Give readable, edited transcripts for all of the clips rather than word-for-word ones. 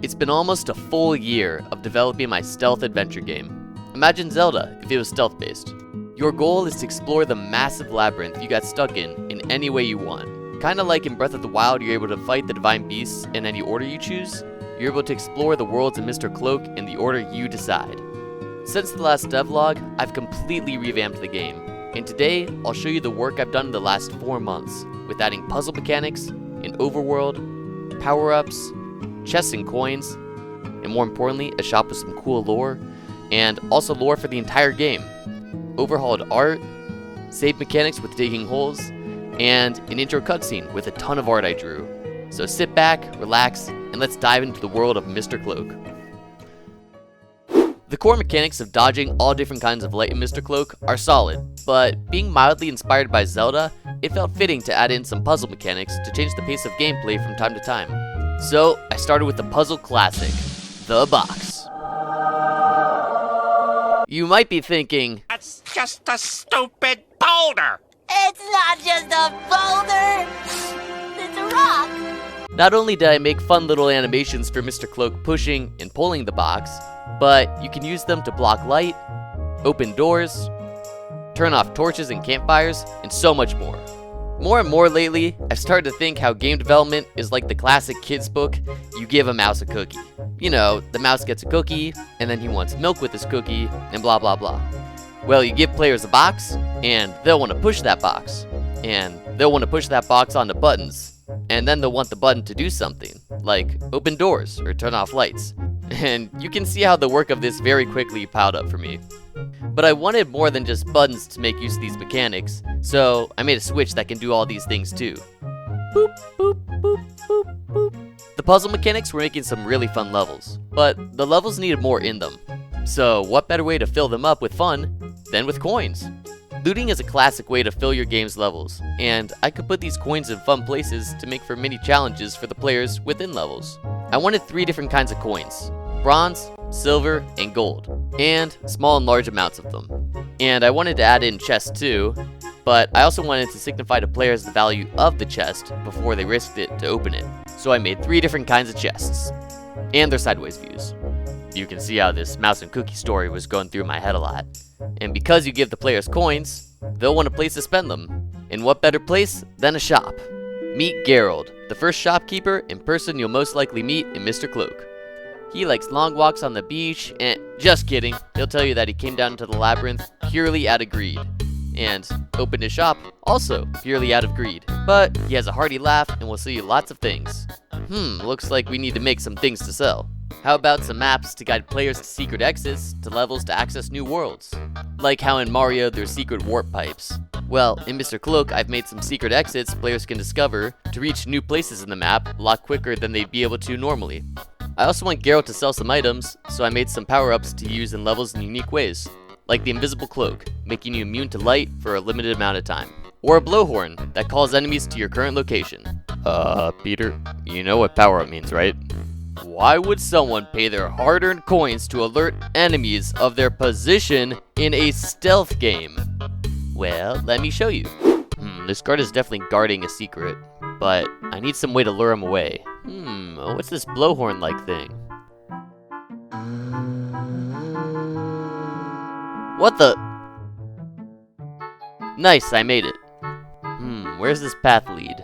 It's been almost a full year of developing my stealth adventure game. Imagine Zelda if it was stealth based. Your goal is to explore the massive labyrinth you got stuck in any way you want. Kinda like in Breath of the Wild, you're able to fight the divine beasts in any order you choose. You're able to explore the worlds of Mr. Cloak in the order you decide. Since the last devlog, I've completely revamped the game, and today I'll show you the work I've done in the last 4 months, with adding puzzle mechanics, an overworld, power-ups, chests and coins, and more importantly, a shop with some cool lore, and also lore for the entire game. Overhauled art, save mechanics with digging holes, and an intro cutscene with a ton of art I drew. So sit back, relax, and let's dive into the world of Mr. Cloak. The core mechanics of dodging all different kinds of light in Mr. Cloak are solid, but being mildly inspired by Zelda, it felt fitting to add in some puzzle mechanics to change the pace of gameplay from time to time. So I started with the puzzle classic, the box. You might be thinking, "That's just a stupid boulder!" It's not just a boulder! It's a rock! Not only did I make fun little animations for Mr. Cloak pushing and pulling the box, but you can use them to block light, open doors, turn off torches and campfires, and so much more. More and more lately, I've started to think how game development is like the classic kids book, you give a mouse a cookie. You know, the mouse gets a cookie, and then he wants milk with his cookie, and blah blah blah. Well, you give players a box, and they'll want to push that box. And they'll want to push that box onto buttons, and then they'll want the button to do something, like open doors or turn off lights. And you can see how the work of this very quickly piled up for me. But I wanted more than just buttons to make use of these mechanics, so I made a switch that can do all these things too. Boop, boop, boop, boop, boop. The puzzle mechanics were making some really fun levels, but the levels needed more in them. So what better way to fill them up with fun than with coins? Looting is a classic way to fill your game's levels, and I could put these coins in fun places to make for mini challenges for the players within levels. I wanted 3 different kinds of coins: bronze, silver, and gold, and small and large amounts of them. And I wanted to add in chests too, but I also wanted to signify to players the value of the chest before they risked it to open it. So I made 3 different kinds of chests, and their sideways views. You can see how this mouse and cookie story was going through my head a lot. And because you give the players coins, they'll want a place to spend them. And what better place than a shop? Meet Gerald, the first shopkeeper and person you'll most likely meet in Mr. Cloak. He likes long walks on the beach, and just kidding, he'll tell you that he came down into the labyrinth purely out of greed. And opened his shop also purely out of greed. But he has a hearty laugh and will sell you lots of things. Looks like we need to make some things to sell. How about some maps to guide players to secret exits, to levels to access new worlds? Like how in Mario there's secret warp pipes. Well, in Mr. Cloak I've made some secret exits players can discover to reach new places in the map a lot quicker than they'd be able to normally. I also want Geralt to sell some items, so I made some power-ups to use in levels in unique ways. Like the invisible cloak, making you immune to light for a limited amount of time. Or a blowhorn that calls enemies to your current location. Peter, you know what power-up means, right? Why would someone pay their hard-earned coins to alert enemies of their position in a stealth game? Well, let me show you. This guard is definitely guarding a secret, but I need some way to lure him away. What's this blowhorn-like thing? What the? Nice, I made it. Where's this path lead?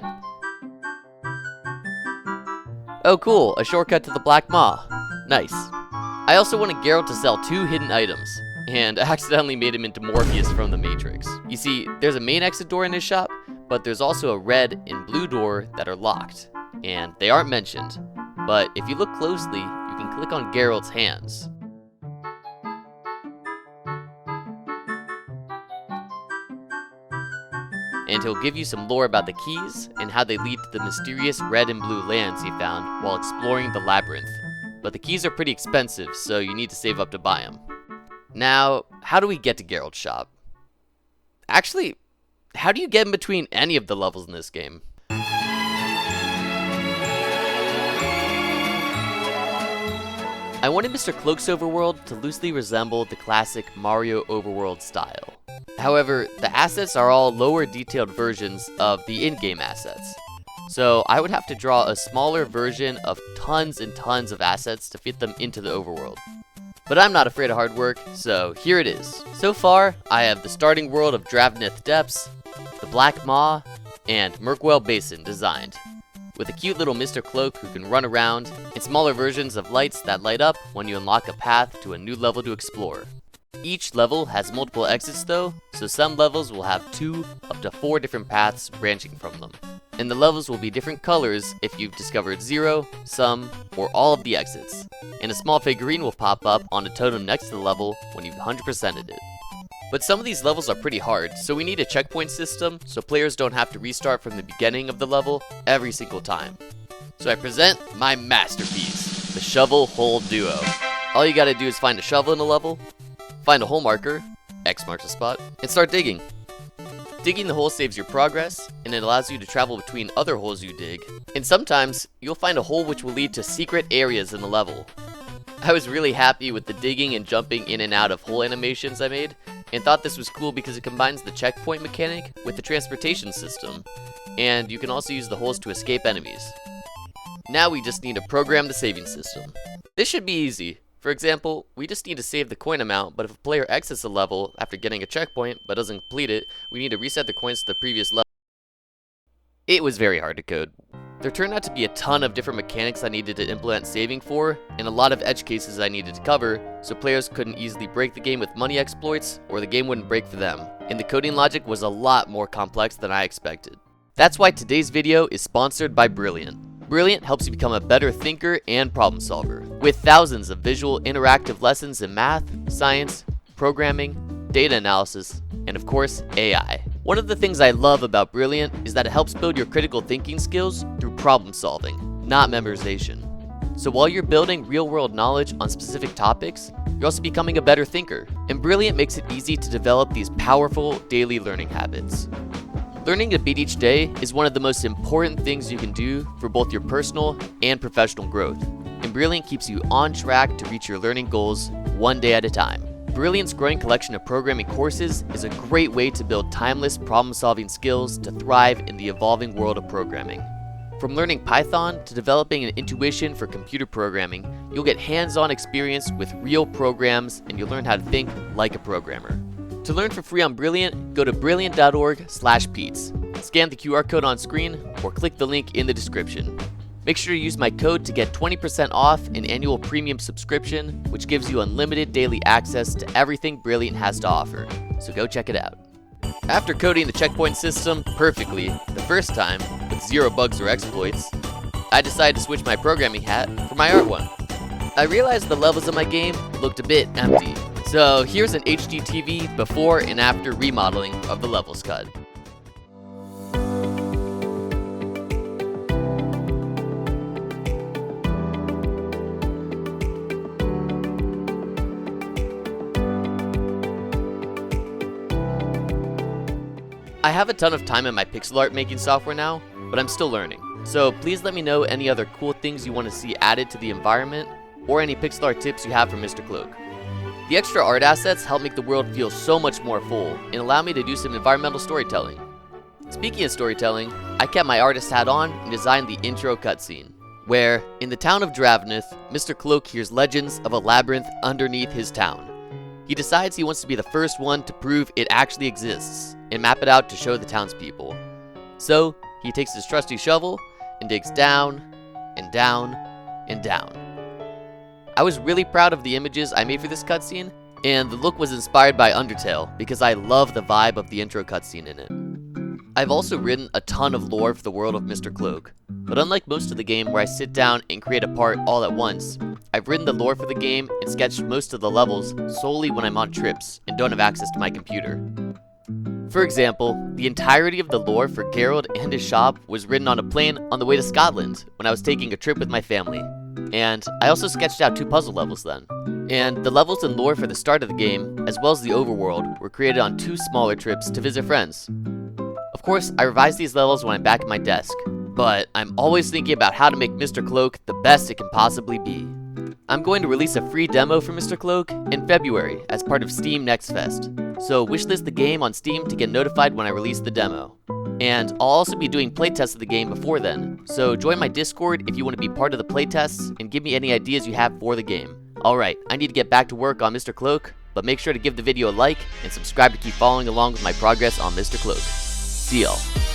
Oh cool, a shortcut to the Black Maw. Nice. I also wanted Geralt to sell 2 hidden items, and I accidentally made him into Morpheus from the Matrix. You see, there's a main exit door in his shop, but there's also a red and blue door that are locked, and they aren't mentioned. But if you look closely, you can click on Geralt's hands. And he'll give you some lore about the keys and how they lead to the mysterious red and blue lands he found while exploring the labyrinth. But the keys are pretty expensive, so you need to save up to buy them. Now, how do we get to Geralds Shop? Actually, how do you get in between any of the levels in this game? I wanted Mr. Cloak's Overworld to loosely resemble the classic Mario Overworld style. However, the assets are all lower detailed versions of the in-game assets. So I would have to draw a smaller version of tons and tons of assets to fit them into the overworld. But I'm not afraid of hard work, so here it is. So far, I have the starting world of Dravaneth Depths, the Black Maw, and Murkwell Basin designed, with a cute little Mr. Cloak who can run around, and smaller versions of lights that light up when you unlock a path to a new level to explore. Each level has multiple exits though, so some levels will have 2 up to 4 different paths branching from them. And the levels will be different colors if you've discovered 0, some, or all of the exits. And a small figurine will pop up on a totem next to the level when you've 100%ed it. But some of these levels are pretty hard, so we need a checkpoint system so players don't have to restart from the beginning of the level every single time. So I present my masterpiece, the Shovel Hole Duo. All you gotta do is find a shovel in a level, find a hole marker, X marks a spot, and start digging. Digging the hole saves your progress, and it allows you to travel between other holes you dig, and sometimes you'll find a hole which will lead to secret areas in the level. I was really happy with the digging and jumping in and out of hole animations I made, and thought this was cool because it combines the checkpoint mechanic with the transportation system, and you can also use the holes to escape enemies. Now we just need to program the saving system. This should be easy. For example, we just need to save the coin amount, but if a player exits a level after getting a checkpoint but doesn't complete it, we need to reset the coins to the previous level. It was very hard to code. There turned out to be a ton of different mechanics I needed to implement saving for, and a lot of edge cases I needed to cover, so players couldn't easily break the game with money exploits, or the game wouldn't break for them, and the coding logic was a lot more complex than I expected. That's why today's video is sponsored by Brilliant. Brilliant helps you become a better thinker and problem solver, with thousands of visual interactive lessons in math, science, programming, data analysis, and of course, AI. One of the things I love about Brilliant is that it helps build your critical thinking skills through problem solving, not memorization. So while you're building real-world knowledge on specific topics, you're also becoming a better thinker. And Brilliant makes it easy to develop these powerful daily learning habits. Learning to beat each day is one of the most important things you can do for both your personal and professional growth. And Brilliant keeps you on track to reach your learning goals one day at a time. Brilliant's growing collection of programming courses is a great way to build timeless problem-solving skills to thrive in the evolving world of programming. From learning Python to developing an intuition for computer programming, you'll get hands-on experience with real programs and you'll learn how to think like a programmer. To learn for free on Brilliant, go to brilliant.org/Pete's. Scan the QR code on screen or click the link in the description. Make sure to use my code to get 20% off an annual premium subscription, which gives you unlimited daily access to everything Brilliant has to offer. So go check it out. After coding the checkpoint system perfectly the first time with 0 bugs or exploits, I decided to switch my programming hat for my art one. I realized the levels of my game looked a bit empty. So here's an HDTV before and after remodeling of the levels cut. I have a ton of time in my pixel art making software now, but I'm still learning. So please let me know any other cool things you want to see added to the environment, or any pixel art tips you have for Mr. Cloak. The extra art assets help make the world feel so much more full, and allow me to do some environmental storytelling. Speaking of storytelling, I kept my artist hat on and designed the intro cutscene, where, in the town of Dravaneth, Mr. Cloak hears legends of a labyrinth underneath his town. He decides he wants to be the first one to prove it actually exists, and map it out to show the townspeople. So, he takes his trusty shovel, and digs down, and down, and down. I was really proud of the images I made for this cutscene, and the look was inspired by Undertale, because I love the vibe of the intro cutscene in it. I've also written a ton of lore for the world of Mr. Cloak, but unlike most of the game where I sit down and create a part all at once, I've written the lore for the game and sketched most of the levels solely when I'm on trips and don't have access to my computer. For example, the entirety of the lore for Geralds and his shop was written on a plane on the way to Scotland when I was taking a trip with my family. And I also sketched out 2 puzzle levels then. And the levels and lore for the start of the game, as well as the overworld, were created on 2 smaller trips to visit friends. Of course, I revise these levels when I'm back at my desk, but I'm always thinking about how to make Mr. Cloak the best it can possibly be. I'm going to release a free demo for Mr. Cloak in February as part of Steam Next Fest. So wishlist the game on Steam to get notified when I release the demo. And I'll also be doing playtests of the game before then, so join my Discord if you want to be part of the playtests and give me any ideas you have for the game. Alright, I need to get back to work on Mr. Cloak, but make sure to give the video a like and subscribe to keep following along with my progress on Mr. Cloak. See y'all.